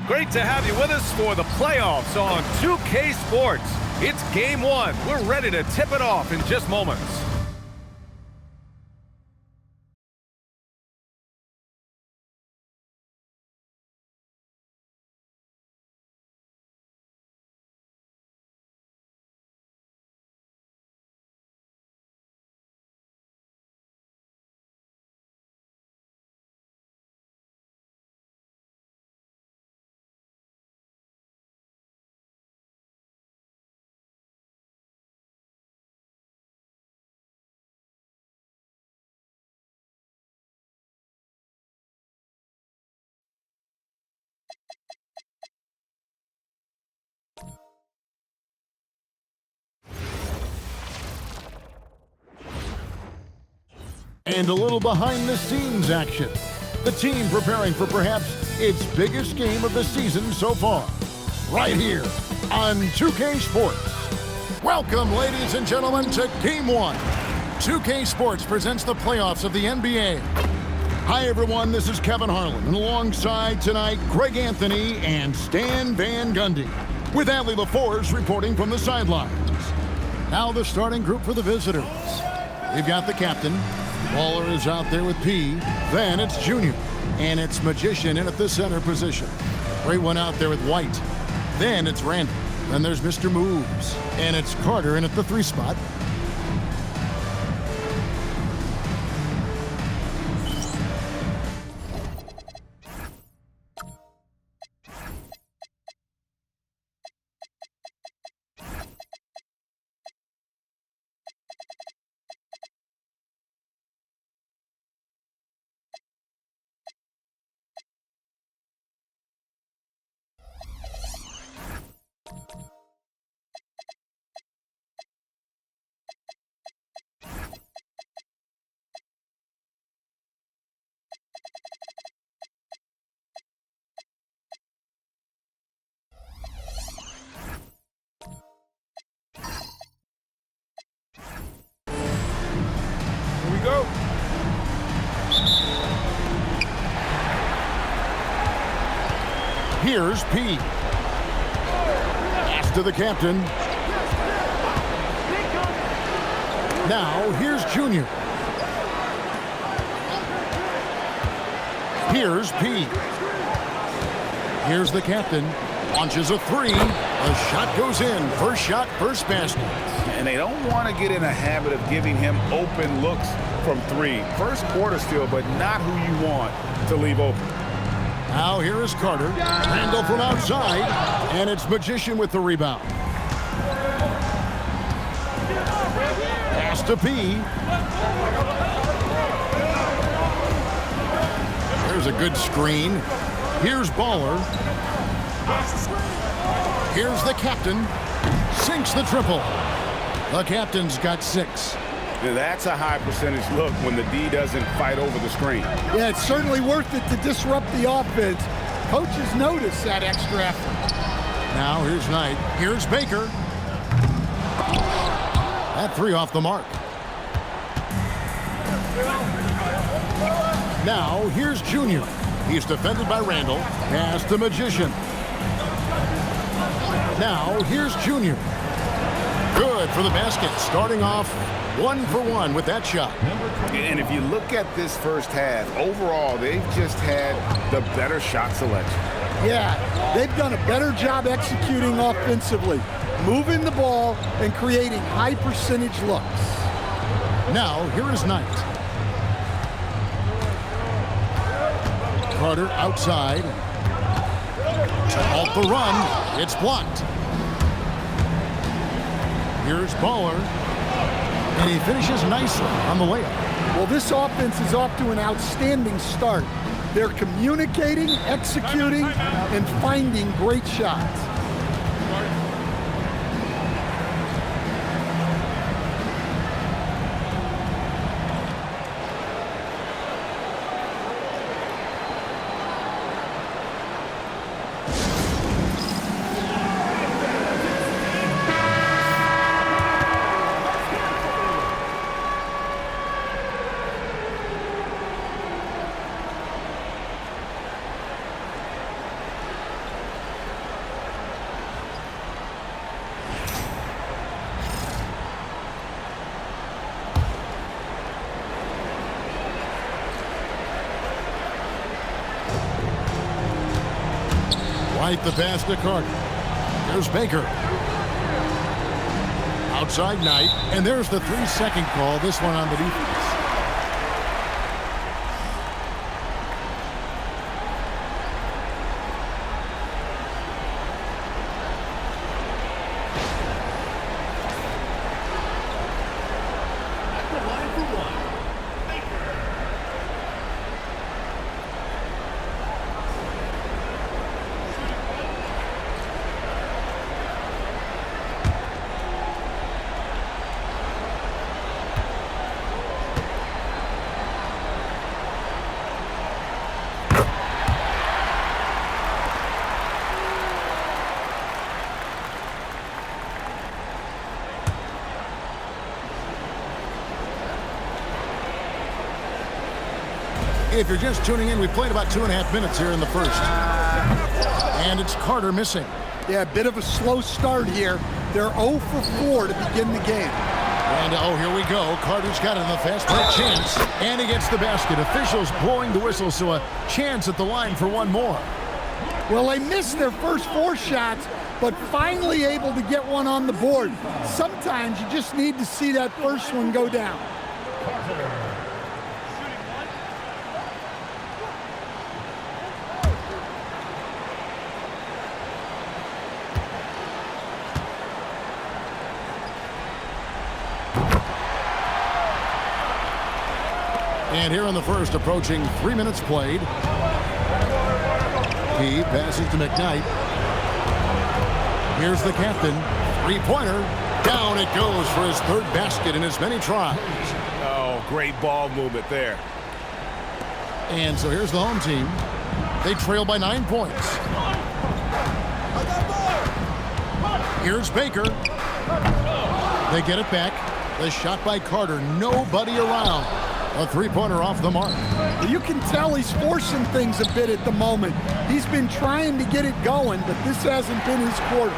Great to have you with us for the playoffs on 2K Sports. It's game one. We're ready to tip it off in just moments. And a little behind-the-scenes action. The team preparing for perhaps its biggest game of the season so far. Right here on 2K Sports. Welcome, ladies and gentlemen, to Game 1. 2K Sports presents the playoffs of the NBA. Hi, everyone. This is Kevin Harlan. And alongside tonight, Greg Anthony and Stan Van Gundy. With Allie LaForge reporting from the sidelines. Now the starting group for the visitors. We've got the captain. Baller is out there with P. Then it's Junior. And it's Magician in at the center position. Great one out there with White. Then it's Randall. Then there's Mr. Moves. And it's Carter in at the 3 spot. Go. Here's P. Pass to the captain. Now here's Junior. Here's P. Here's the captain. Launches a 3. A shot goes in. First shot, first basket. And they don't want to get in a habit of giving him open looks from 3. First quarter still, but not who you want to leave open. Now here is Carter. Randall from outside. And it's Magician with the rebound. Pass to P. There's a good screen. Here's Baller. Here's the captain. Sinks the triple. The captain's got 6. Now that's a high percentage look when the D doesn't fight over the screen. Yeah, it's certainly worth it to disrupt the offense. Coaches notice that extra effort. Now here's Knight. Here's Baker. That 3 off the mark. Now here's Junior. He's defended by Randall. Pass the Magician. Now here's Junior. Good for the basket. Starting off 1 for 1 with that shot. And if you look at this first half, overall, they've just had the better shot selection. Yeah, they've done a better job executing offensively, moving the ball and creating high percentage looks. Now here is Knight. Carter outside. Off the run. It's blocked. Here's Baller. And he finishes nicely on the layup. Well, this offense is off to an outstanding start. They're communicating, executing, and finding great shots. Right the pass to Carter. There's Baker. Outside Knight. And there's the 3-second call. This one on the defense. If you're just tuning in, we played about 2.5 minutes here in the first. And it's Carter missing. Yeah, a bit of a slow start here. They're 0 for 4 to begin the game. And here we go. Carter's got it in the fast break chance. And he gets the basket. Officials blowing the whistle, so a chance at the line for one more. Well, they missed their first 4 shots, but finally able to get one on the board. Sometimes you just need to see that first one go down. And here in the first, approaching 3 minutes played. He passes to McKnight. Here's the captain. 3-pointer. Down it goes for his 3rd basket in as many tries. Oh, great ball movement there. And so here's the home team. They trail by 9 points. Here's Baker. They get it back. The shot by Carter. Nobody around. A 3-pointer off the mark. You can tell he's forcing things a bit at the moment. He's been trying to get it going, but this hasn't been his quarter.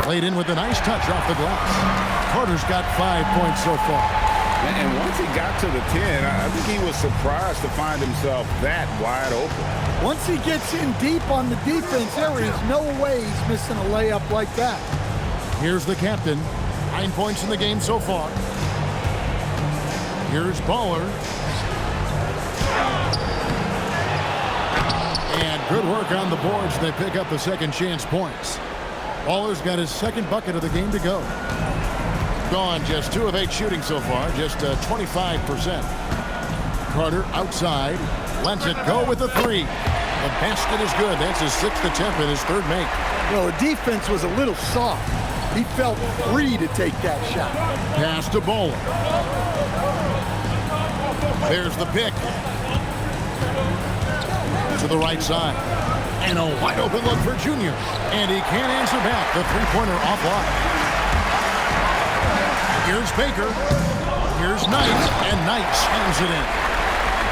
Played in with a nice touch off the glass. Carter's got 5 points so far. And once he got to the 10, I think he was surprised to find himself that wide open. Once he gets in deep on the defense, there is no way he's missing a layup like that. Here's the captain. 9 points in the game so far. Here's Baller. And good work on the boards. They pick up the second chance points. Baller's got his 2nd bucket of the game to go. Gone just 2 of 8 shooting so far, just 25%. Carter outside, lets it go with the 3. The basket is good. That's his 6th attempt and his 3rd make. Well, the defense was a little soft. He felt free to take that shot. Pass to Bowler. There's the pick. To the right side. And a wide open look for Junior. And he can't answer back. The 3-pointer offline. Here's Baker. Here's Knight. And Knight slams it in.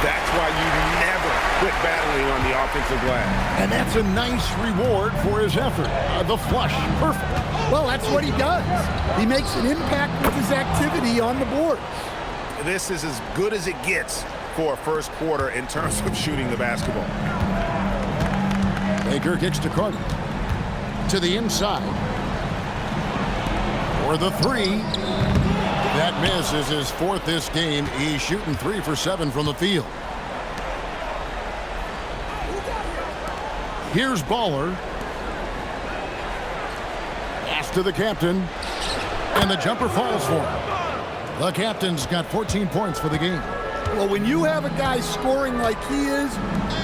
That's why you never quit battling on the offensive glass. And that's a nice reward for his effort. The flush. Perfect. Well, that's what he does. He makes an impact with his activity on the boards. This is as good as it gets for a first quarter in terms of shooting the basketball. Baker kicks to Carter. To the inside. For the 3. That miss is his 4th this game. He's shooting 3 for 7 from the field. Here's Baller. Pass to the captain. And the jumper falls for him. The captain's got 14 points for the game. Well, when you have a guy scoring like he is,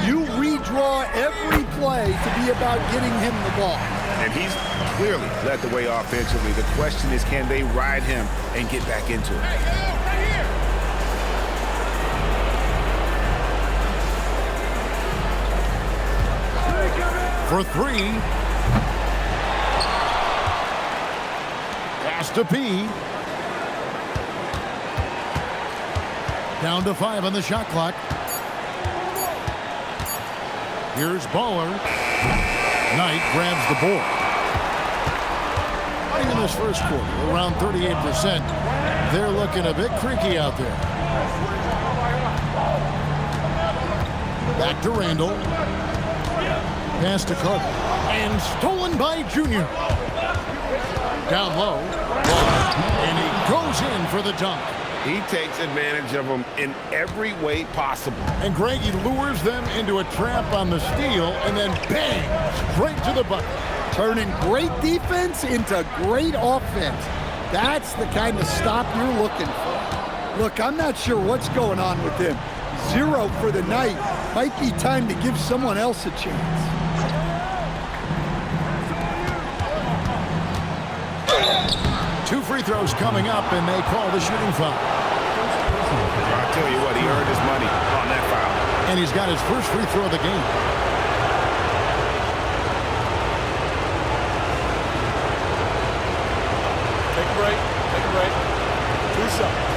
you redraw every play to be about getting him the ball. And he's clearly led the way offensively. The question is, can they ride him and get back into it? For 3. Pass to P. Down to 5 on the shot clock. Here's Baller. Knight grabs the board. In this first quarter, around 38%. They're looking a bit creaky out there. Back to Randall. Pass to Carter. And stolen by Junior. Down low. And he goes in for the dunk. He takes advantage of them in every way possible. And Greg, he lures them into a trap on the steal and then bang, straight to the bucket. Turning great defense into great offense. That's the kind of stop you're looking for. Look, I'm not sure what's going on with him. 0 for the night. Might be time to give someone else a chance. Two free throws coming up, and they call the shooting foul. I'll tell you what, he earned his money on that foul. And he's got his first free throw of the game. Take a break. Take a break. 2 shots.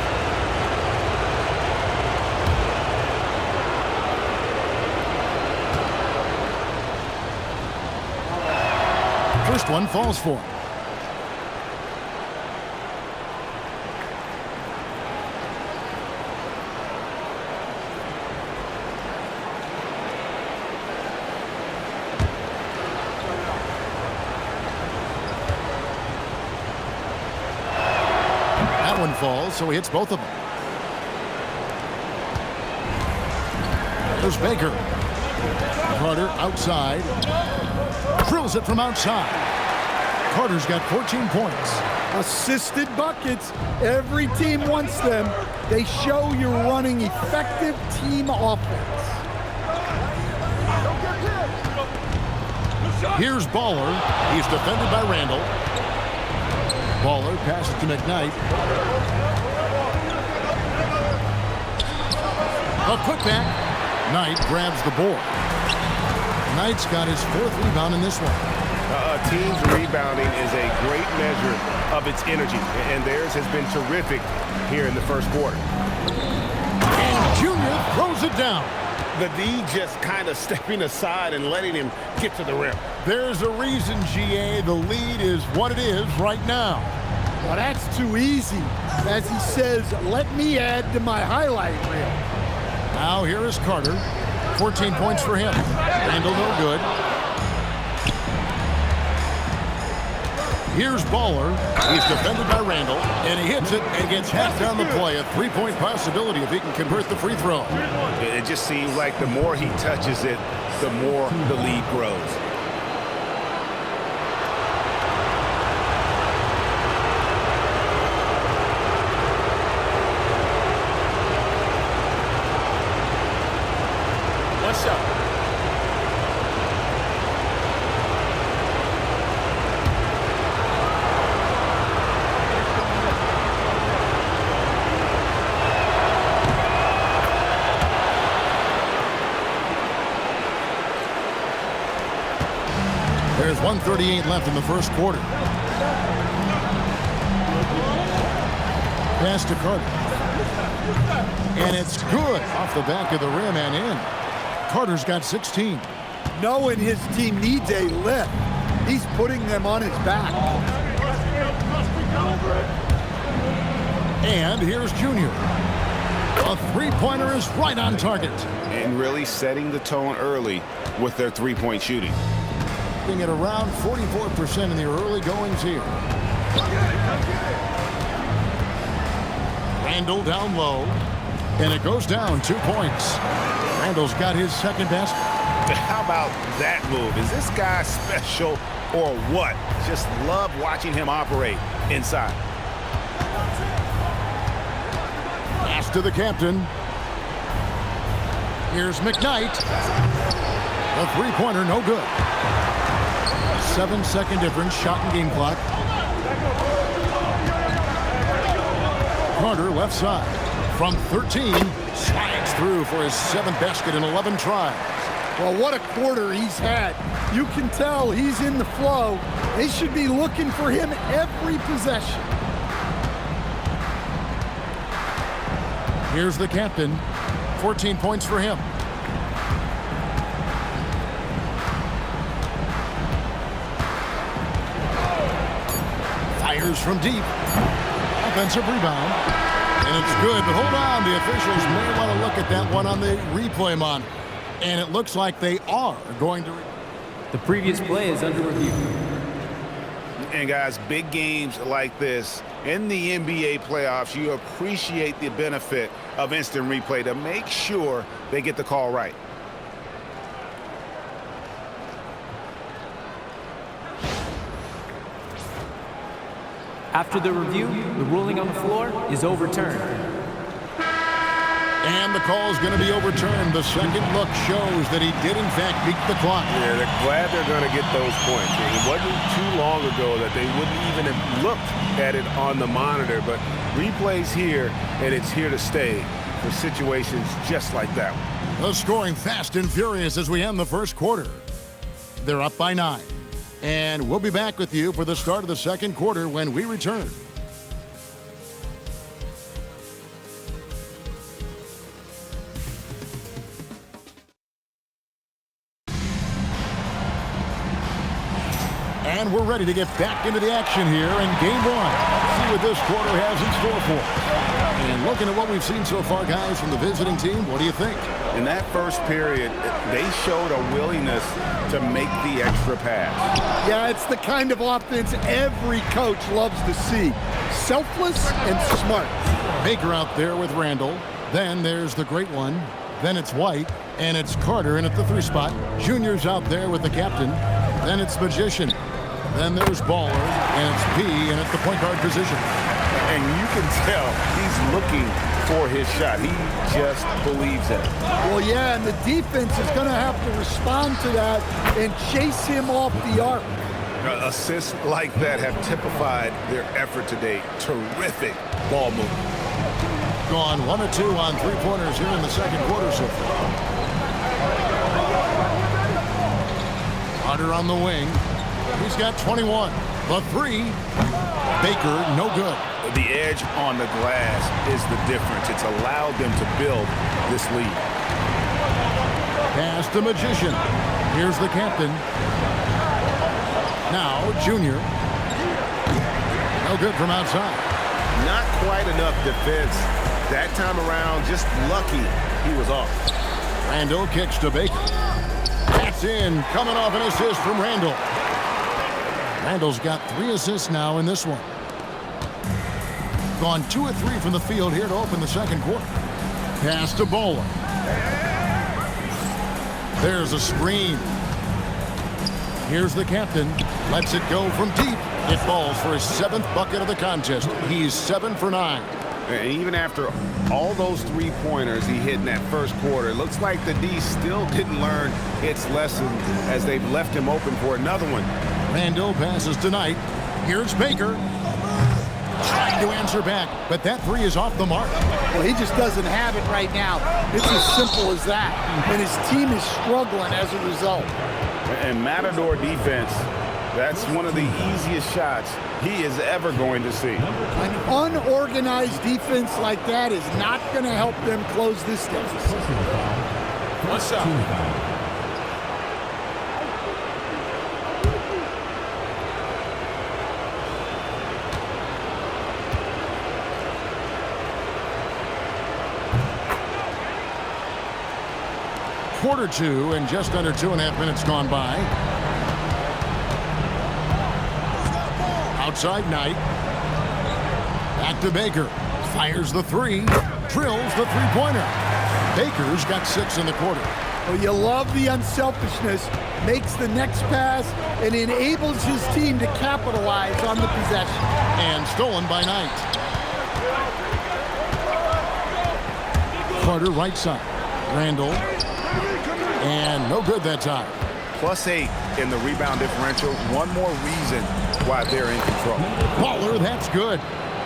First one falls for him. That one falls, so he hits both of them. There's Baker. Carter outside. Drills it from outside. Carter's got 14 points. Assisted buckets. Every team wants them. They show you're running effective team offense. Here's Baller. He's defended by Randall. Baller passes to McKnight. A putback. Knight grabs the board. Knight's got his 4th rebound in this one. A team's rebounding is a great measure of its energy, and theirs has been terrific here in the first quarter. And Junior throws it down. The D just kind of stepping aside and letting him get to the rim. There's a reason, GA, the lead is what it is right now. Well, that's too easy. As he says, let me add to my highlight reel. Now here is Carter. 14 points for him. Randall no good. Here's Baller. He's defended by Randall, and he hits it and gets half down the play. A 3-point possibility if he can convert the free throw. It just seems like the more he touches it, the more the lead grows. One shot. There's 1:38 left in the first quarter. Pass to Carter. And it's good off the back of the rim and in. Carter's got 16. Knowing his team needs a lift, he's putting them on his back. And here's Junior. A three-pointer is right on target. And really setting the tone early with their three-point shooting. At around 44% in the early goings here. Randall down low, and it goes down 2 points. Randall's got his second basket. How about that move? Is this guy special or what? Just love watching him operate inside. Pass to the captain. Here's McKnight. A three-pointer, no good. 7-second difference, shot and game clock. Carter left side. From 13, slides through for his 7th basket in 11 tries. Well, what a quarter he's had. You can tell he's in the flow. They should be looking for him every possession. Here's the captain. 14 points for him. Fires from deep. Offensive rebound. And it's good, but hold on. The officials may want to look at that one on the replay monitor. And it looks like they are going to... The previous play is under review. And guys, big games like this in the NBA playoffs, you appreciate the benefit of instant replay to make sure they get the call right. After the review, the ruling on the floor is overturned. And the call is going to be overturned. The second look shows that he did, in fact, beat the clock. Yeah, they're glad they're going to get those points. It wasn't too long ago that they wouldn't even have looked at it on the monitor, but replays here, and it's here to stay for situations just like that one. The scoring fast and furious as we end the first quarter. They're up by 9. And we'll be back with you for the start of the second quarter when we return. And we're ready to get back into the action here in game 1. See what this quarter has in store for us. And looking at what we've seen so far, guys, from the visiting team, what do you think? In that first period, they showed a willingness to make the extra pass. Yeah, it's the kind of offense every coach loves to see. Selfless and smart. Baker out there with Randall. Then there's the great one. Then it's White. And it's Carter in at the 3 spot. Junior's out there with the captain. Then it's Magician. Then there's Baller, and it's P in at the point guard position. And you can tell he's looking for his shot. He just believes in it. Well, yeah, and the defense is going to have to respond to that and chase him off the arc. Assists like that have typified their effort today. Terrific ball movement. Gone 1 of 2 on 3-pointers here in the second quarter so far. Carter on the wing. He's got 21. The 3. Baker, no good. The edge on the glass is the difference. It's allowed them to build this lead. Pass the Magician. Here's the captain. Now, Junior. No good from outside. Not quite enough defense that time around. Just lucky he was off. Randall kicks to Baker. That's in. Coming off an assist from Randall. Randall's got 3 assists now in this one. Gone 2 of 3 from the field here to open the second quarter. Pass to Bowler. There's a screen. Here's the captain. Lets it go from deep. It falls for his 7th bucket of the contest. He's 7 for 9. And even after all those 3-pointers he hit in that first quarter, it looks like the D still didn't learn its lesson as they've left him open for another one. Randall passes tonight. Here's Baker. Trying to answer back, but that 3 is off the mark. Well, he just doesn't have it right now. It's as simple as that. And his team is struggling as a result. And Matador defense, that's one of the easiest shots he is ever going to see. An unorganized defense like that is not going to help them close this deficit. One shot. Quarter 2 and just under 2.5 minutes gone by. Outside Knight. Back to Baker. Fires the 3. Drills the 3-pointer. Baker's got 6 in the quarter. Well, you love the unselfishness. Makes the next pass and enables his team to capitalize on the possession. And stolen by Knight. Carter right side. Randall. And no good that time. +8 in the rebound differential. One more reason why they're in control. Baller, that's good.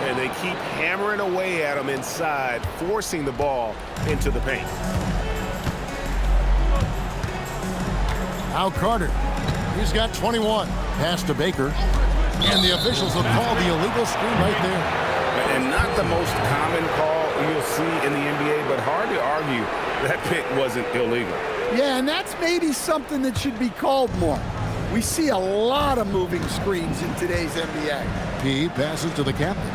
And they keep hammering away at him inside, forcing the ball into the paint. Now Carter. He's got 21. Pass to Baker. And the officials have called the illegal screen right there. And not the most common call you'll see in the NBA, but hard to argue that pick wasn't illegal. Yeah, and that's maybe something that should be called more. We see a lot of moving screens in today's NBA. P passes to the captain.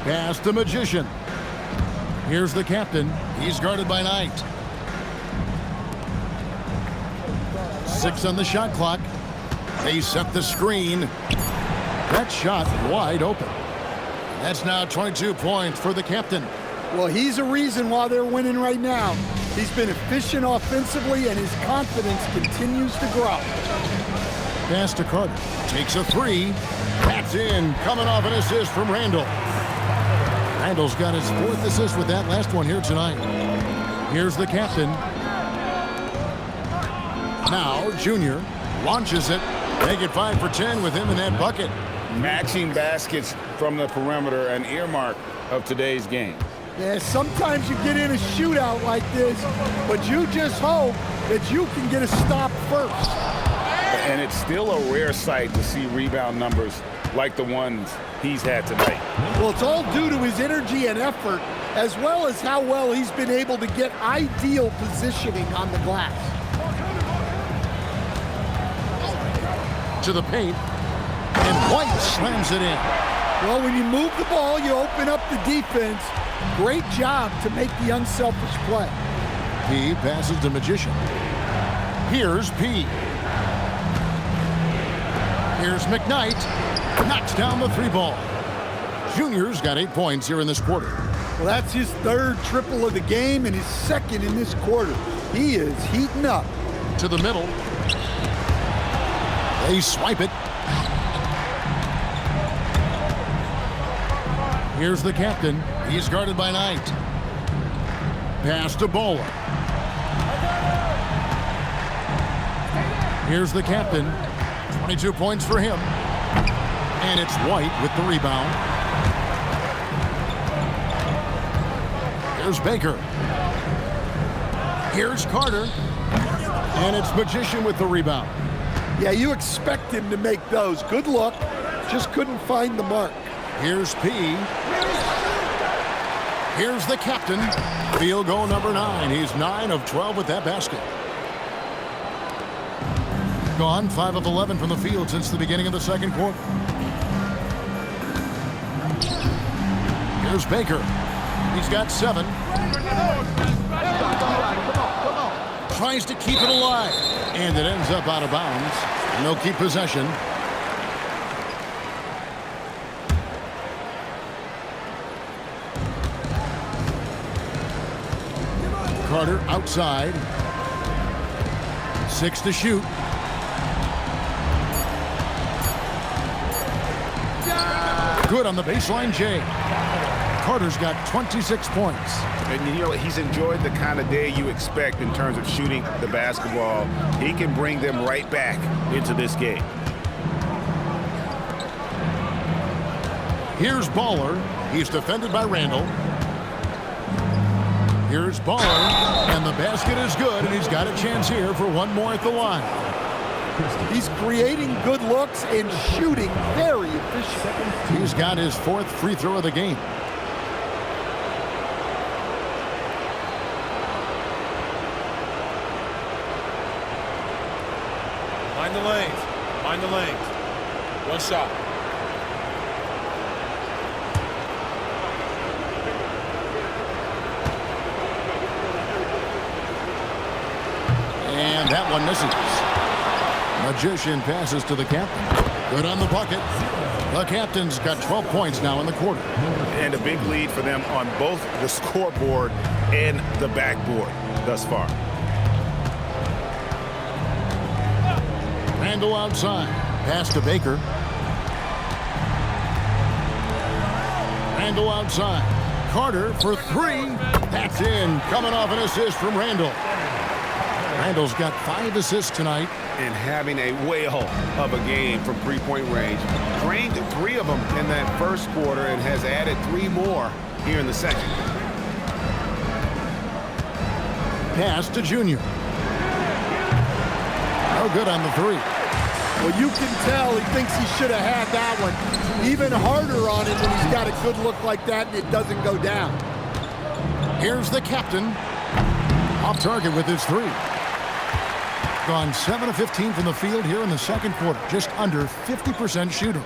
Pass the Magician. Here's the captain. He's guarded by Knight. 6 on the shot clock. They set the screen. That shot wide open. That's now 22 points for the captain. Well, he's a reason why they're winning right now. He's been efficient offensively, and his confidence continues to grow. Pass to Carter. Takes a 3. That's in. Coming off an assist from Randall. Randall's got his 4th assist with that last one here tonight. Here's the captain. Now, Junior launches it. Make it 5 for 10 with him in that bucket. Matching baskets from the perimeter, an earmark of today's game. Yeah, sometimes you get in a shootout like this, but you just hope that you can get a stop first. And it's still a rare sight to see rebound numbers like the ones he's had tonight. Well, it's all due to his energy and effort, as well as how well he's been able to get ideal positioning on the glass. To the paint, and White slams it in. Well, when you move the ball, you open up the defense. Great job to make the unselfish play. P passes to Magician. Here's P. Here's McKnight. Knocks down the 3 ball. Junior's got 8 points here in this quarter. Well, that's his 3rd triple of the game and his 2nd in this quarter. He is heating up. To the middle. They swipe it. Here's the captain. He's guarded by Knight. Pass to Bowler. Here's the captain. 22 points for him. And it's White with the rebound. Here's Baker. Here's Carter. And it's Magician with the rebound. Yeah, you expect him to make those. Good luck. Just couldn't find the mark. Here's P. Here's the captain. Field goal number 9. He's 9 of 12 with that basket. Gone 5 of 11 from the field since the beginning of the 2nd quarter. Here's Baker. He's got 7. Tries to keep it alive. And it ends up out of bounds. And they'll keep possession. Carter outside. 6 to shoot. Good on the baseline, Jay. Carter's got 26 points. And you know, he's enjoyed the kind of day you expect in terms of shooting the basketball. He can bring them right back into this game. Here's Baller. He's defended by Randall. Here's Baller, and the basket is good, and he's got a chance here for one more at the line. He's creating good looks and shooting very efficient. He's got his 4th free throw of the game. Mind the lanes. Mind the lanes. 1 shot. And that one misses. Magician passes to the captain. Good on the bucket. The captain's got 12 points now in the quarter. And a big lead for them on both the scoreboard and the backboard thus far. Randall outside. Pass to Baker. Randall outside. Carter for 3. That's in. Coming off an assist from Randall. Randall's got 5 assists tonight. And having a whale of a game from 3-point range. Drained 3 of them in that 1st quarter and has added 3 more here in the 2nd. Pass to Junior. No good on the 3. Well, you can tell he thinks he should have had that one. Even harder on it when he's got a good look like that and it doesn't go down. Here's the captain. Off target with his 3. Gone 7 of 15 from the field here in the 2nd quarter. Just under 50% shooter.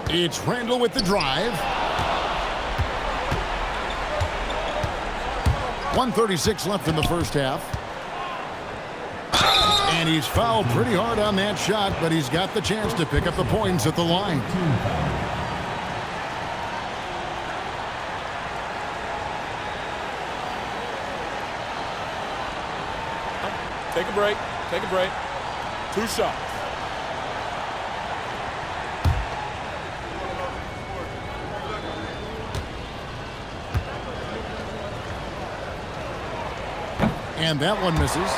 It's Randall with the drive. 1:36 left in the first half. And he's fouled pretty hard on that shot, but he's got the chance to pick up the points at the line. Take a break. Take a break. 2 shots. And that one misses.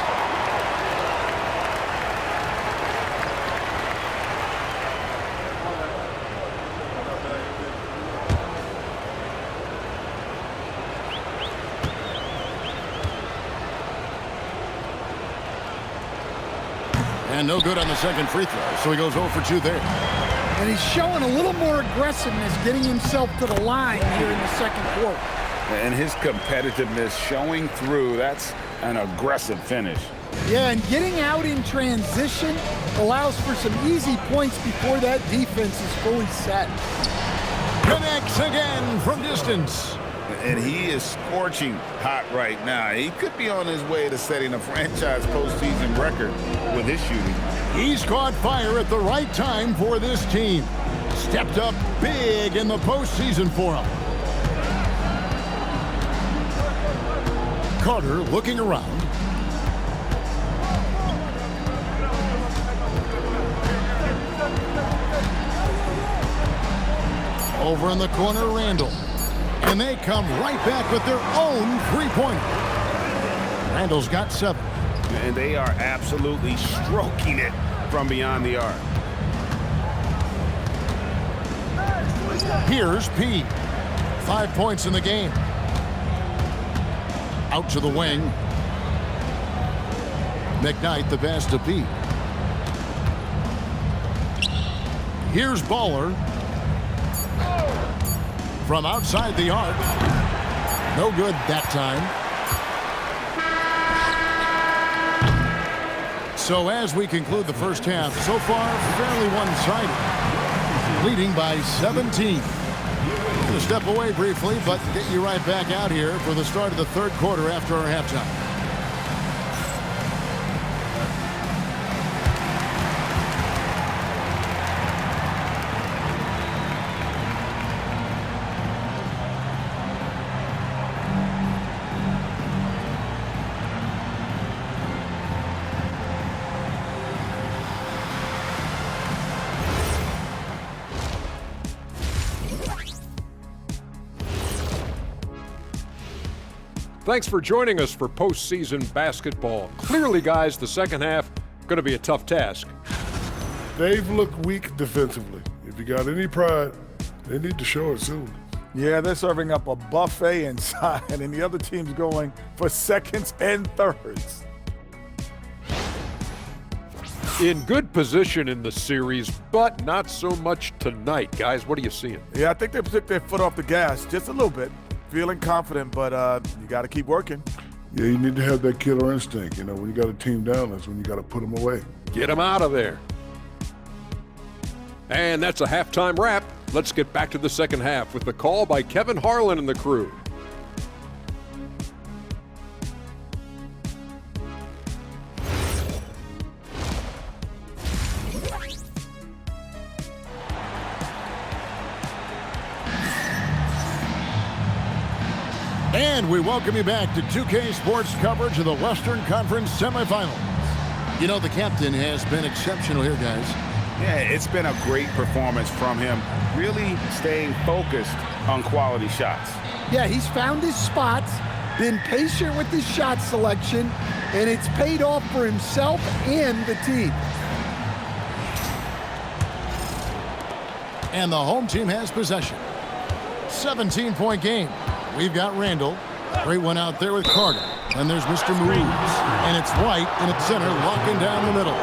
And no good on the second free throw, so he goes 0 for 2 there. And he's showing a little more aggressiveness, getting himself to the line here in the second quarter. And his competitiveness showing through. That's an aggressive finish. Yeah, and getting out in transition allows for some easy points before that defense is fully set. Connects again from distance. And he is scorching hot right now. He could be on his way to setting a franchise postseason record with his shooting. He's caught fire at the right time for this team. Stepped up big in the postseason for him. Carter looking around. Over in the corner, Randall. And they come right back with their own three-pointer. Randall's got 7. And they are absolutely stroking it from beyond the arc. Here's P. 5 points in the game. Out to the wing. McKnight the pass to P. Here's Baller. From outside the arc. No good that time. So as we conclude the first half, so far fairly one-sided. Leading by 17. Going to step away briefly, but get you right back out here for the start of the third quarter after our halftime. Thanks for joining us for postseason basketball. Clearly, guys, the second half going to be a tough task. They've looked weak defensively. If you got any pride, they need to show it soon. Yeah, they're serving up a buffet inside, and the other team's going for seconds and thirds. In good position in the series, but not so much tonight. Guys, what are you seeing? Yeah, I think they took their foot off the gas just a little bit. Feeling confident, but you got to keep working. Yeah, you need to have that killer instinct. You know, when you got a team down, that's when you got to put them away. Get them out of there. And that's a halftime wrap. Let's get back to the second half with the call by Kevin Harlan and the crew. And we welcome you back to 2K Sports coverage of the Western Conference semifinals. You know, the captain has been exceptional here, guys. Yeah, it's been a great performance from him, really staying focused on quality shots. Yeah, he's found his spots, been patient with his shot selection, and it's paid off for himself and the team. And the home team has possession. 17-point game. We've got Randall. Great one out there with Carter. And there's Mr. Moves. And it's White in its center, locking down the middle.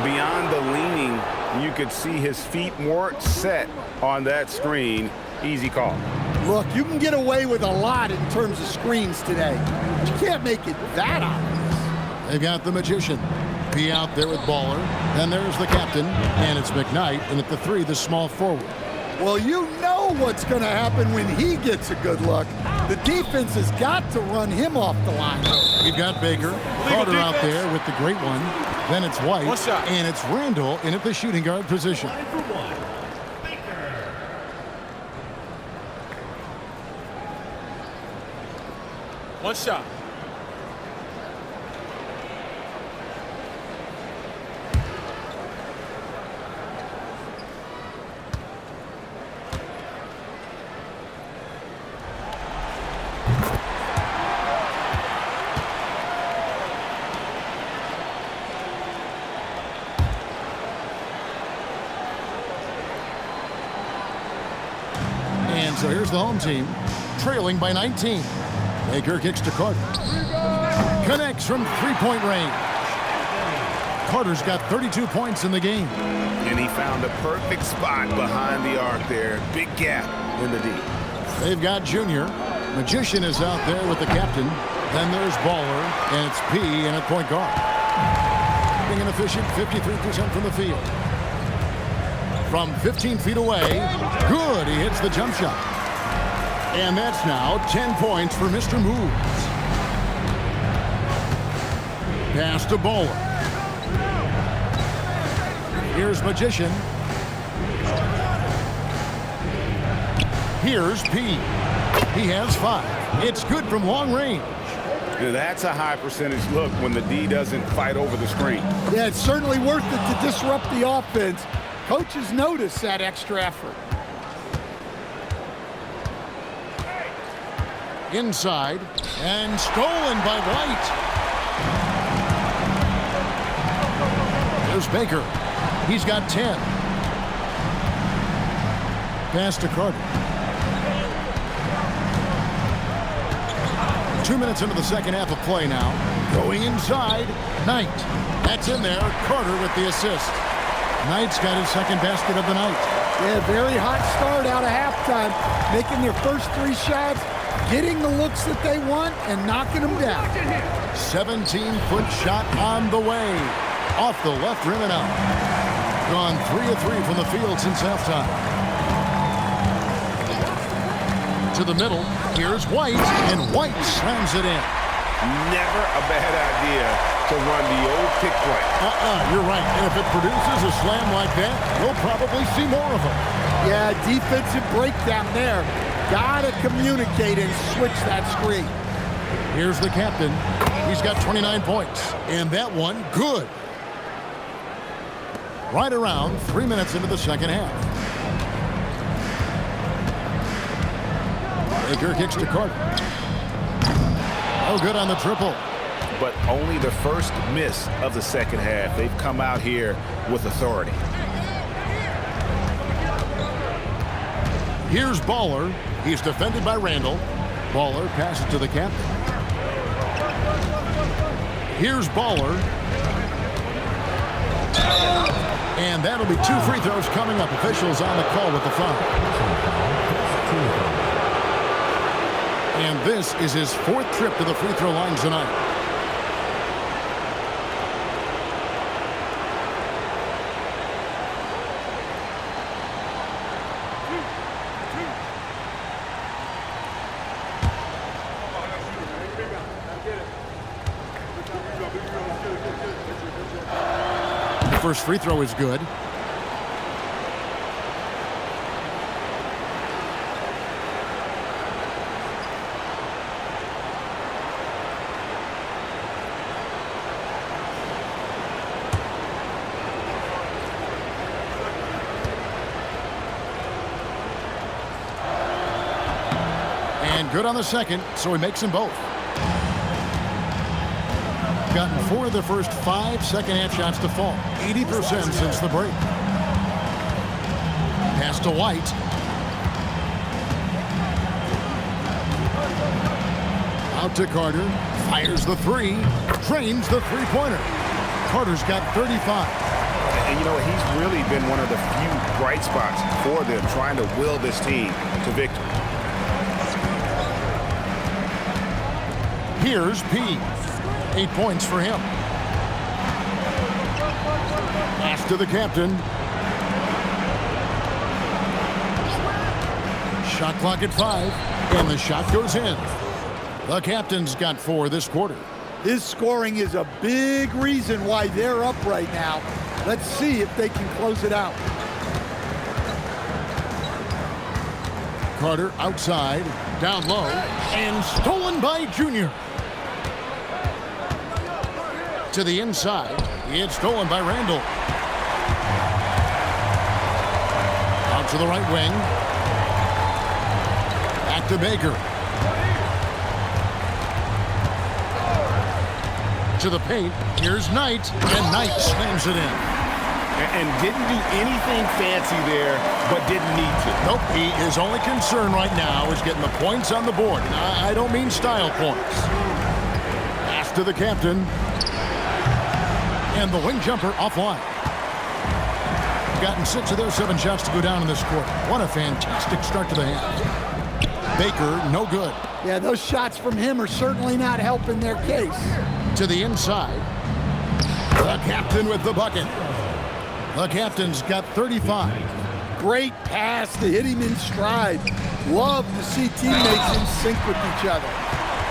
Beyond the leaning, you could see his feet more set on that screen. Easy call. Look, you can get away with a lot in terms of screens today. But you can't make it that obvious. They've got the magician. P out there with Baller. Then there's the captain. And it's McKnight. And at the 3, the small forward. Well, you know what's going to happen when he gets a good look. The defense has got to run him off the line. We've got Baker, Carter out there with the great one. Then it's White, and it's Randall in at the shooting guard position. One shot. And so here's the home team, trailing by 19. Baker kicks to Carter. Connects from three-point range. Carter's got 32 points in the game. And he found a perfect spot behind the arc there. Big gap in the D. They've got Junior. Magician is out there with the captain. Then there's Baller, and it's P in at point guard. Being an efficient 53% from the field. From 15 feet away, good, he hits the jump shot. And that's now 10 points for Mr. Moves. Pass to Baller. Here's Magician. Here's P. He has 5. It's good from long range. That's a high percentage look when the D doesn't fight over the screen. Yeah, it's certainly worth it to disrupt the offense. Coaches notice that extra effort. Inside, and stolen by White. There's Baker. He's got 10. Pass to Carter. 2 minutes into the second half of play now. Going inside, Knight. That's in there. Carter with the assist. Knight's got his second basket of the night. Yeah, very hot start out of halftime. Making their first 3 shots, getting the looks that they want, and knocking them down. 17-foot shot on the way. Off the left rim and out. Gone 3 of 3 from the field since halftime. To the middle. Here's White, and White slams it in. Never a bad idea to run the old pick play. You're right. And if it produces a slam like that, we'll probably see more of them. Yeah, defensive breakdown there. Gotta communicate and switch that screen. Here's the captain. He's got 29 points. And that one, good. Right around 3 minutes into the second half. Baker kicks to Carter. Oh, good on the triple. But only the first miss of the second half. They've come out here with authority. Here's Baller. He's defended by Randall. Baller passes to the captain. Here's Baller. And that'll be 2 free throws coming up. Officials on the call with the foul. And this is his 4th trip to the free throw line tonight. First free throw is good. And good on the second, so he makes them both. Gotten 4 of the first 5 second-half shots to fall. 80% since the break. Pass to White. Out to Carter. Fires the 3. Drains the three-pointer. Carter's got 35. And you know, he's really been one of the few bright spots for them, trying to will this team to victory. Here's P. 8 points for him. Pass to the captain. Shot clock at 5, and the shot goes in. The captain's got 4 this quarter. His scoring is a big reason why they're up right now. Let's see if they can close it out. Carter outside, down low, and stolen by Junior. To the inside, it's stolen by Randall. Out to the right wing. Back to Baker. To the paint, here's Knight, and Knight slams it in. And didn't do anything fancy there, but didn't need to. Nope, his only concern right now is getting the points on the board. And I don't mean style points. Pass to the captain. And the wing jumper offline. Gotten 6 of their 7 shots to go down in this quarter. What a fantastic start to the half. Baker, no good. Yeah, those shots from him are certainly not helping their case. To the inside. The captain with the bucket. The captain's got 35. Great pass to hit him in stride. Love to see teammates in sync with each other.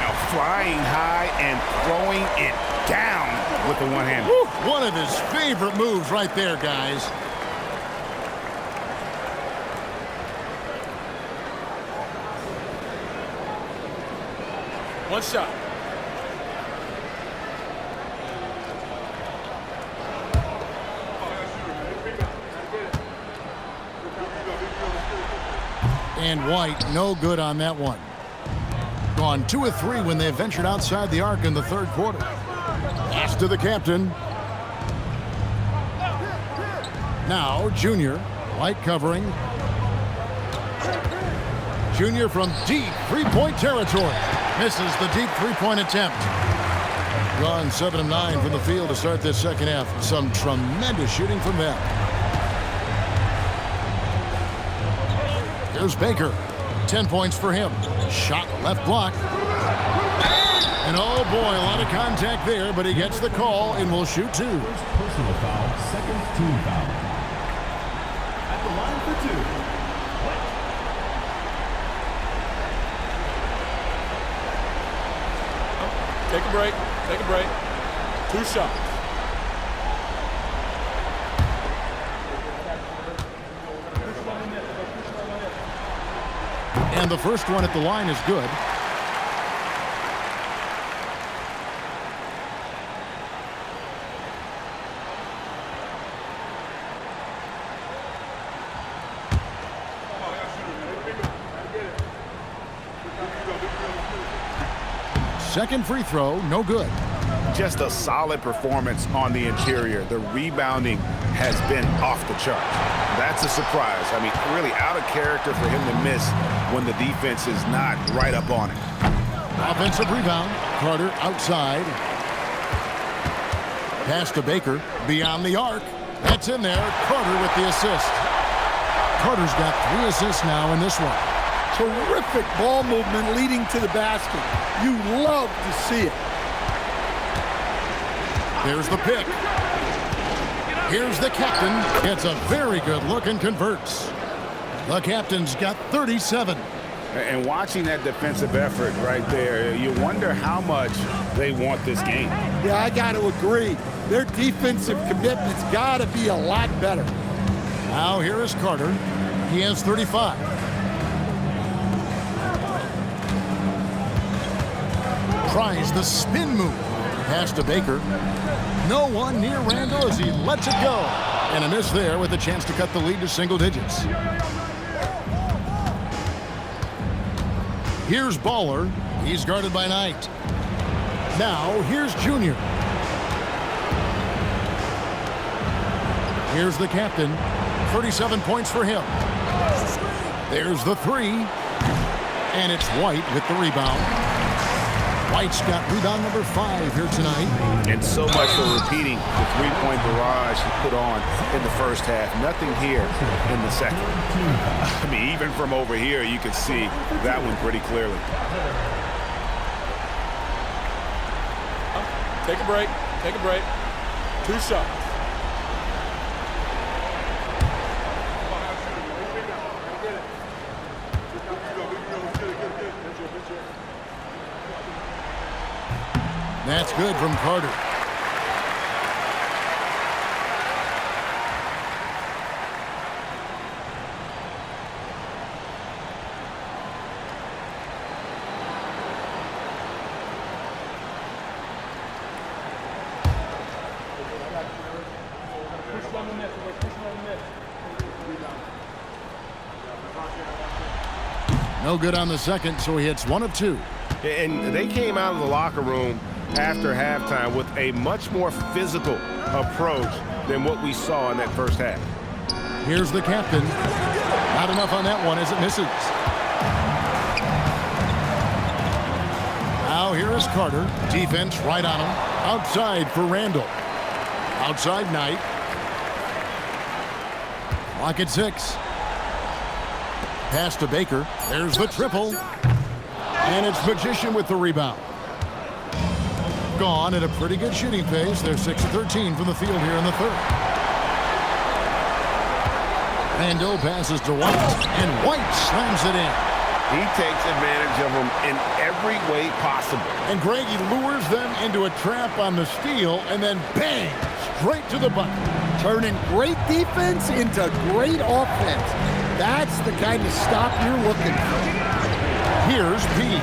Now flying high and throwing it down with the one-hander. One of his favorite moves right there, guys. One shot. And White, no good on that one. Gone 2 of 3 when they ventured outside the arc in the third quarter. Pass to the captain. Now, Junior. White covering. Junior from deep three-point territory. Misses the deep three-point attempt. Gone 7 of 9 from the field to start this second half. Some tremendous shooting from them. Here's Baker. 10 points for him. Shot left block. And oh boy, a lot of contact there, but he gets the call and will shoot 2. First personal foul, second team foul. At the line for 2. Take a break. Take a break. 2 shots. And the first one at the line is good. Second free throw, no good. Just a solid performance on the interior. The rebounding has been off the chart. That's a surprise. I mean, really out of character for him to miss when the defense is not right up on it. Offensive rebound. Carter outside. Pass to Baker. Beyond the arc. That's in there. Carter with the assist. Carter's got 3 assists now in this one. Terrific ball movement leading to the basket. You love to see it. There's the pick. Here's the captain. Gets a very good look and converts. The captain's got 37. And watching that defensive effort right there, you wonder how much they want this game. Yeah, I got to agree. Their defensive commitment's got to be a lot better. Now here is Carter. He has 35. Tries the spin move. Pass to Baker. No one near Randall as he lets it go. And a miss there with a chance to cut the lead to single digits. Here's Baller. He's guarded by Knight. Now here's Junior. Here's the captain. 37 points for him. There's the 3. And it's White with the rebound. White's got rebound number 5 here tonight. And so much for repeating the three-point barrage he put on in the first half. Nothing here in the second. I mean, even from over here, you could see that one pretty clearly. Take a break. Take a break. 2 shots. That's good from Carter. No good on the second, so he hits 1 of 2. And they came out of the locker room after halftime with a much more physical approach than what we saw in that first half. Here's the captain. Not enough on that one as it misses. Now here is Carter. Defense right on him. Outside for Randall. Outside Knight. Clock at 6. Pass to Baker. There's the triple. And it's Magician with the rebound. Gone at a pretty good shooting pace. They're 6 of 13 from the field here in the third. Randall passes to White, and White slams it in. He takes advantage of them in every way possible. And Greg, he lures them into a trap on the steal, and then bang, straight to the bucket. Turning great defense into great offense. That's the kind of stop you're looking for. Here's P.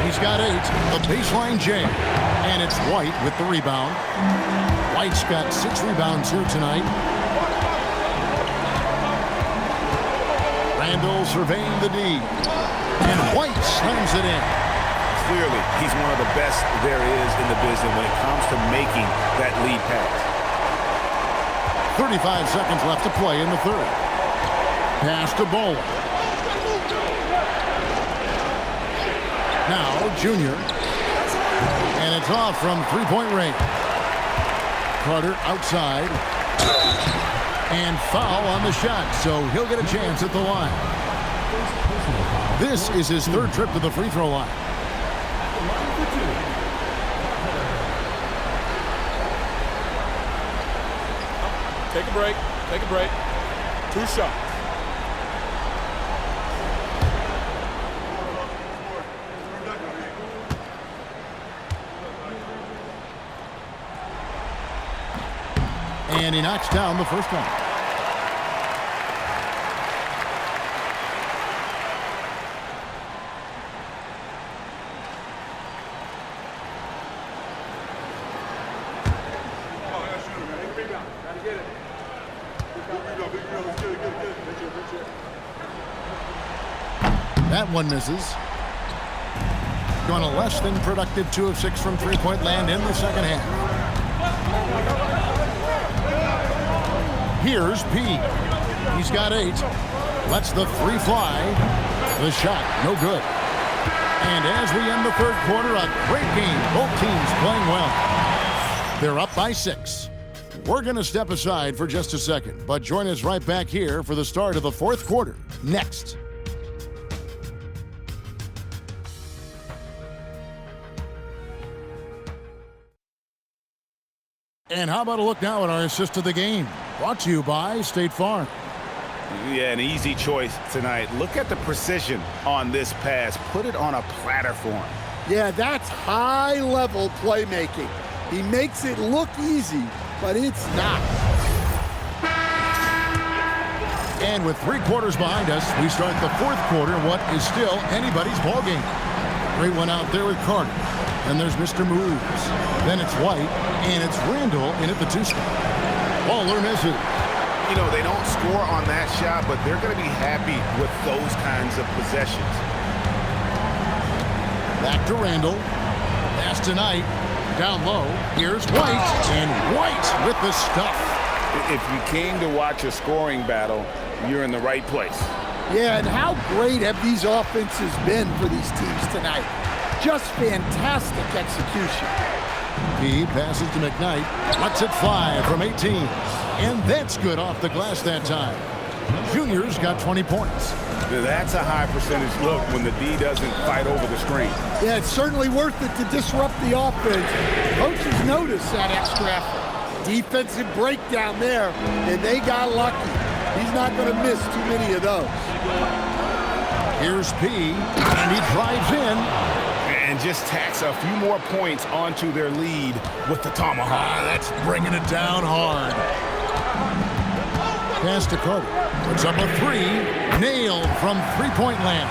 He's got 8, the baseline J, and it's White with the rebound. White's got 6 rebounds here tonight. Randall surveying the D, and White slams it in. Clearly, he's one of the best there is in the business when it comes to making that lead pass. 35 seconds left to play in the third. Pass to Bowen. Now, Junior. And it's off from three-point range. Carter outside. And foul on the shot, so he'll get a chance at the line. This is his 3rd trip to the free throw line. Take a break. Take a break. 2 shots. And he knocks down the first one. That one misses. Going a less than productive 2 of 6 from three-point land in the second half. Here's P. He's got 8. Lets the 3 fly. The shot, no good. And as we end the third quarter, a great game. Both teams playing well. They're up by 6. We're going to step aside for just a second, but join us right back here for the start of the fourth quarter. Next. And how about a look now at our assist of the game? Brought to you by State Farm. Yeah, an easy choice tonight. Look at the precision on this pass. Put it on a platter for him. Yeah, that's high-level playmaking. He makes it look easy, but it's not. And with 3 quarters behind us, we start the fourth quarter in what is still anybody's ballgame. Great one out there with Carter. And there's Mr. Moves. Then it's White, and it's Randall in at the 2-spot. Baller misses. You know, they don't score on that shot, but they're going to be happy with those kinds of possessions. Back to Randall. Pass to Knight. Down low. Here's White, and White with the stuff. If you came to watch a scoring battle, you're in the right place. Yeah, and how great have these offenses been for these teams tonight? Just fantastic execution. He passes to McKnight. Lets it fly from 18. And that's good off the glass that time. Junior's got 20 points. That's a high percentage look when the D doesn't fight over the screen. Yeah, it's certainly worth it to disrupt the offense. Coaches notice that extra effort. Defensive breakdown there, and they got lucky. He's not going to miss too many of those. Here's P, and he drives in. And just tacks a few more points onto their lead with the tomahawk. That's bringing it down hard. Pass to Carter. Puts up a three. Nailed from three-point land.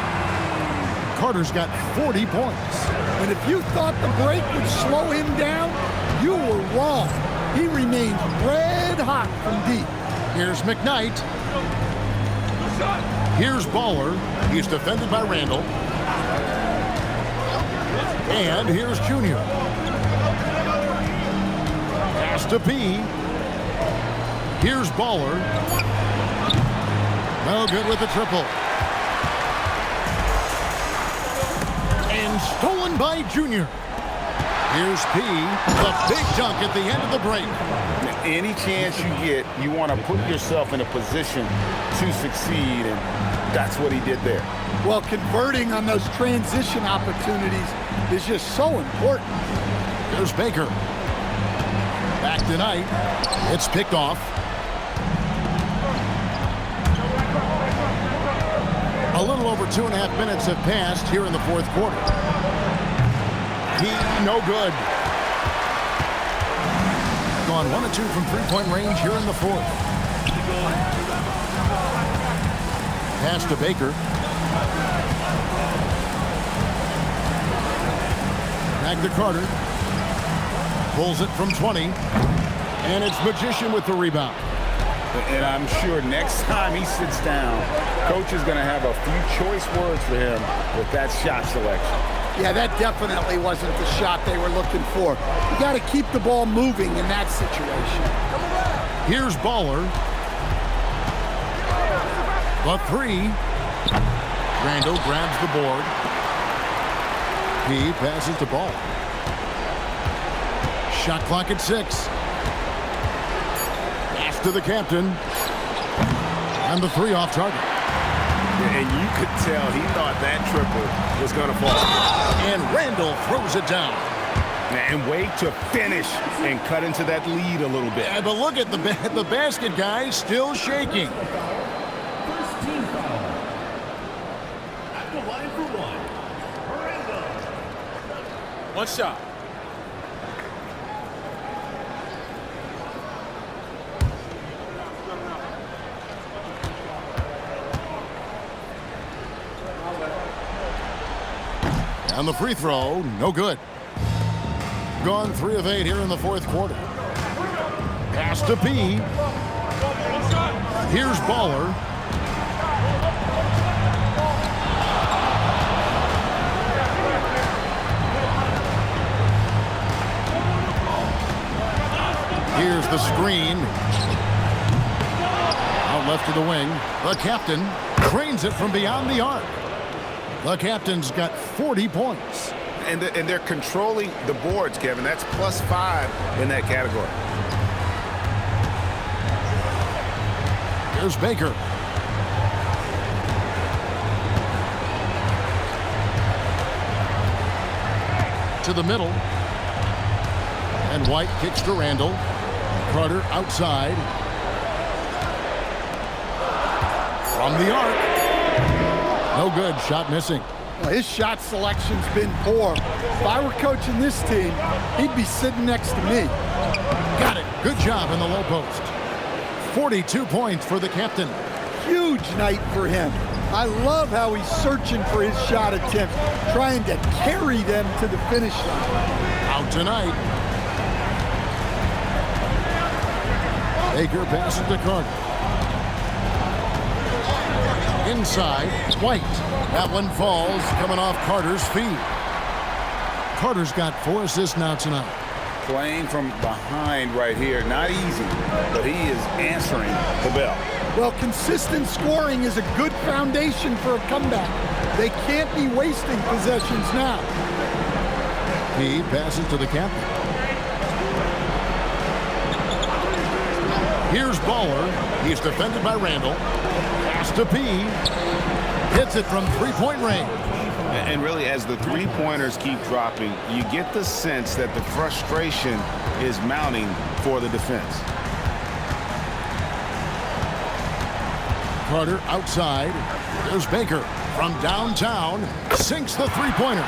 Carter's got 40 points. And if you thought the break would slow him down, you were wrong. He remains red hot from deep. Here's McKnight. Here's Baller. He's defended by Randall. And here's Junior. Pass to P. Here's Baller. No good with the triple. And stolen by Junior. Here's P. The big dunk at the end of the break. Any chance you get, you want to put yourself in a position to succeed, and that's what he did there. Well, converting on those transition opportunities is just so important. There's Baker. Back tonight. It's picked off. A little over 2.5 minutes have passed here in the fourth quarter. He no good. Gone 1 of 2 from three-point range here in the fourth. Pass to Baker. Back to Carter. Pulls it from 20. And it's Magician with the rebound. And I'm sure next time he sits down, coach is going to have a few choice words for him with that shot selection. Yeah, that definitely wasn't the shot they were looking for. You got to keep the ball moving in that situation. Here's Baller. The three. Randall grabs the board. He passes the ball. Shot clock at 6. Pass to the captain. And the three off target. And you could tell he thought that triple was going to fall. And Randall throws it down. And wait to finish and cut into that lead a little bit. Yeah, but look at the basket guy still shaking. First team foul. At the line for one. One shot. And the free throw, no good. Gone 3 of 8 here in the fourth quarter. Pass to P. Here's Baller. Here's the screen. Out left to the wing. The captain trains it from beyond the arc. The captain's got 40 points. And they're controlling the boards, Kevin. That's +5 in that category. Here's Baker. To the middle. And White kicks to Randall. Carter outside. From the arc. No good. Shot missing. Well, his shot selection's been poor. If I were coaching this team, he'd be sitting next to me. Got it. Good job in the low post. 42 points for the captain. Huge night for him. I love how he's searching for his shot attempts, trying to carry them to the finish line. Out tonight. Baker passes to Carter. Inside, White. That one falls, coming off Carter's feet. Carter's got 4 assists now tonight. Playing from behind right here, not easy, but he is answering the bell. Well, consistent scoring is a good foundation for a comeback. They can't be wasting possessions now. He passes to the captain. Here's Baller. He's defended by Randall. Pass to P. Hits it from three-point range. And really, as the three-pointers keep dropping, you get the sense that the frustration is mounting for the defense. Carter outside. There's Baker from downtown. Sinks the three-pointer.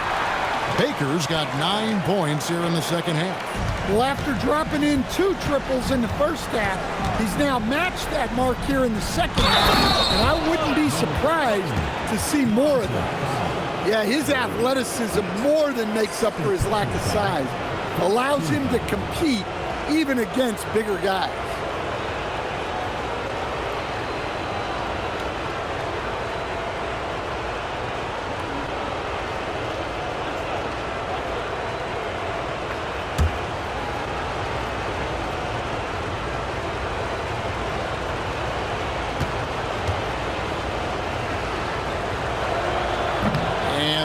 Baker's got 9 points here in the second half. Well, after dropping in 2 triples in the first half, he's now matched that mark here in the second half, and I wouldn't be surprised to see more of those. Yeah, his athleticism more than makes up for his lack of size. Allows him to compete even against bigger guys.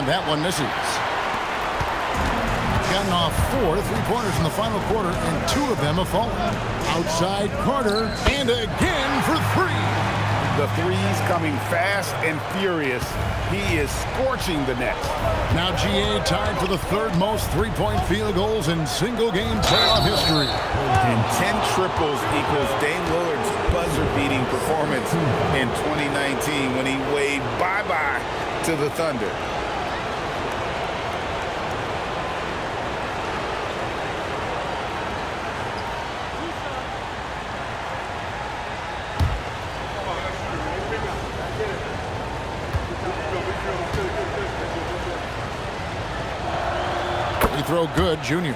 That one misses. Gotten off 4 3-pointers in the final quarter, and 2 of them have fallen. Outside Carter, and again for 3. The threes coming fast and furious. He is scorching the net. Now GA tied for the 3rd most 3-point field goals in single-game playoff history. And 10 triples equals Dame Lillard's buzzer-beating performance in 2019 when he waved bye-bye to the Thunder. Throw good, Junior.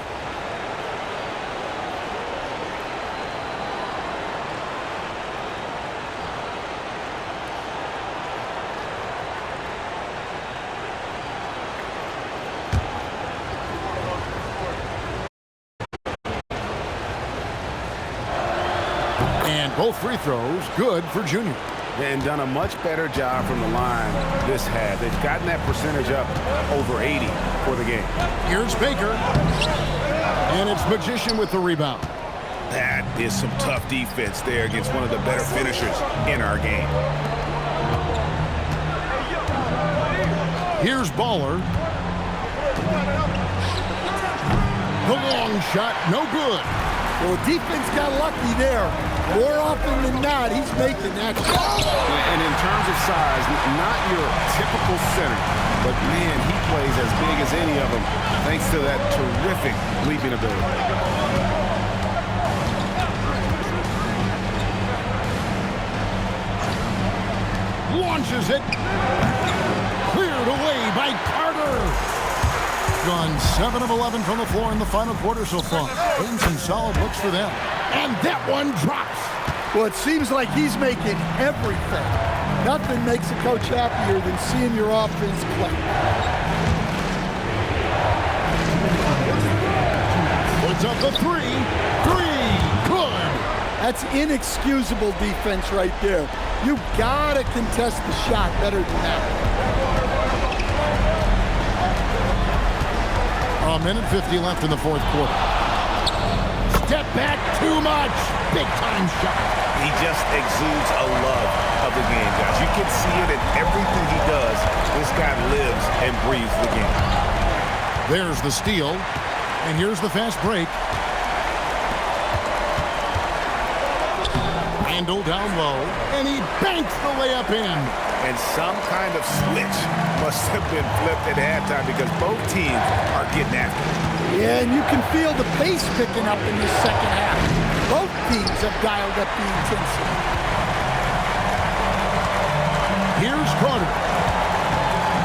And both free throws good for Junior. And done a much better job from the line this half. They've gotten that percentage up over 80 for the game. Here's Baker. And it's Magician with the rebound. That is some tough defense there against one of the better finishers in our game. Here's Baller. The long shot, no good. Well, defense got lucky there. More often than not, he's making that shot. And in terms of size, not your typical center, but man, he plays as big as any of them thanks to that terrific leaping ability. Launches it. Cleared away by Carter. Gone 7 of 11 from the floor in the final quarter so far. Getting some solid looks for them. And that one drops. Well, it seems like he's making everything. Nothing makes a coach happier than seeing your offense play. Puts up the 3. 3. Good. That's inexcusable defense right there. You gotta contest the shot better than that. A minute 50 left in the 4th quarter. Step back too much. Big time shot. He just exudes a love of the game, guys. You can see it in everything he does. This guy lives and breathes the game. There's the steal. And here's the fast break. Handle down low. And he banks the layup in. And some kind of switch must have been flipped at halftime because both teams are getting after it. Yeah, and you can feel the pace picking up in this second half. Both teams have dialed up the intensity. Here's Carter.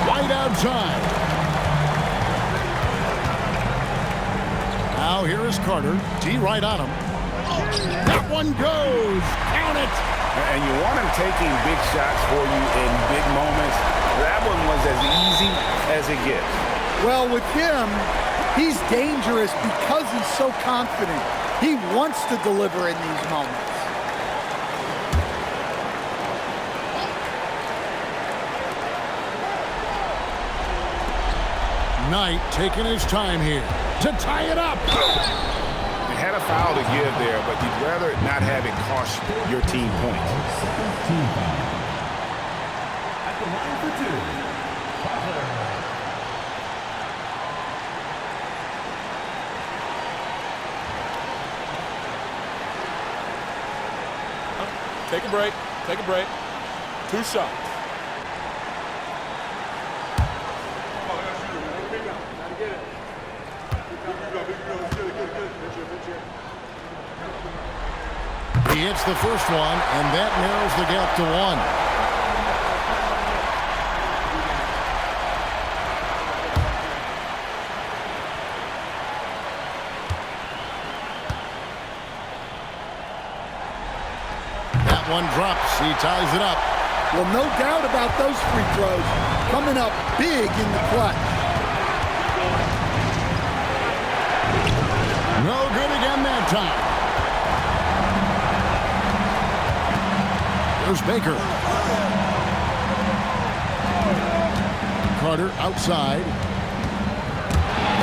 Right outside. Now here is Carter. D right on him. That one goes. Count it. And you want him taking big shots for you in big moments. That one was as easy as it gets. Well, with him, he's dangerous because he's so confident. He wants to deliver in these moments. Knight taking his time here to tie it up. You had a foul to give there, but you'd rather not have it cost your team points. At the line for 2, Butler. Take a break. Take a break. 2 shots. Gotta get it. He hits the first one, and that narrows the gap to 1. That one drops. He ties it up. Well, no doubt about those free throws coming up big in the clutch. No good again that time. There's Baker. Carter outside.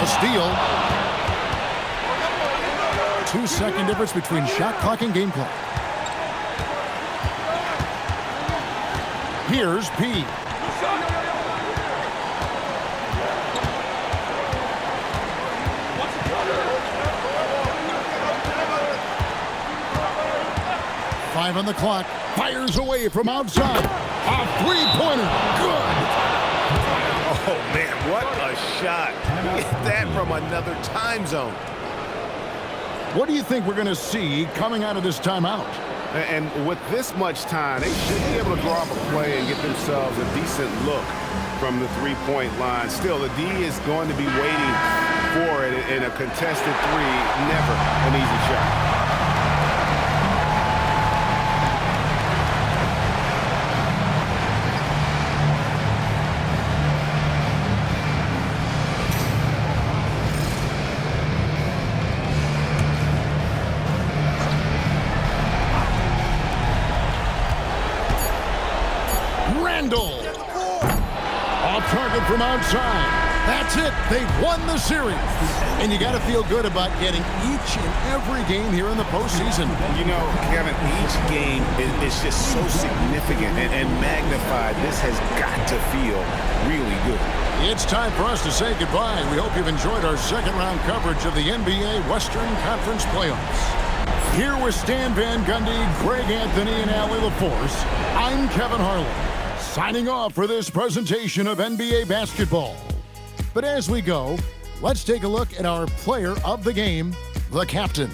A steal. 2-second difference between shot clock and game clock. Here's P. Five on the clock. Fires away from outside. A three-pointer. Good. Oh, man, what a shot. Get that from another time zone. What do you think we're going to see coming out of this timeout? And with this much time, they should be able to draw up a play and get themselves a decent look from the three-point line. Still, the D is going to be waiting for it in a contested three. Never an easy shot. Off target from outside. That's it. They've won the series. And you got to feel good about getting each and every game here in the postseason. You know, Kevin, each game is just so significant and magnified. This has got to feel really good. It's time for us to say goodbye. We hope you've enjoyed our second-round coverage of the NBA Western Conference Playoffs. Here with Stan Van Gundy, Greg Anthony, and Allie LaForce, I'm Kevin Harlan, signing off for this presentation of NBA basketball. But as we go, let's take a look at our player of the game, the captain.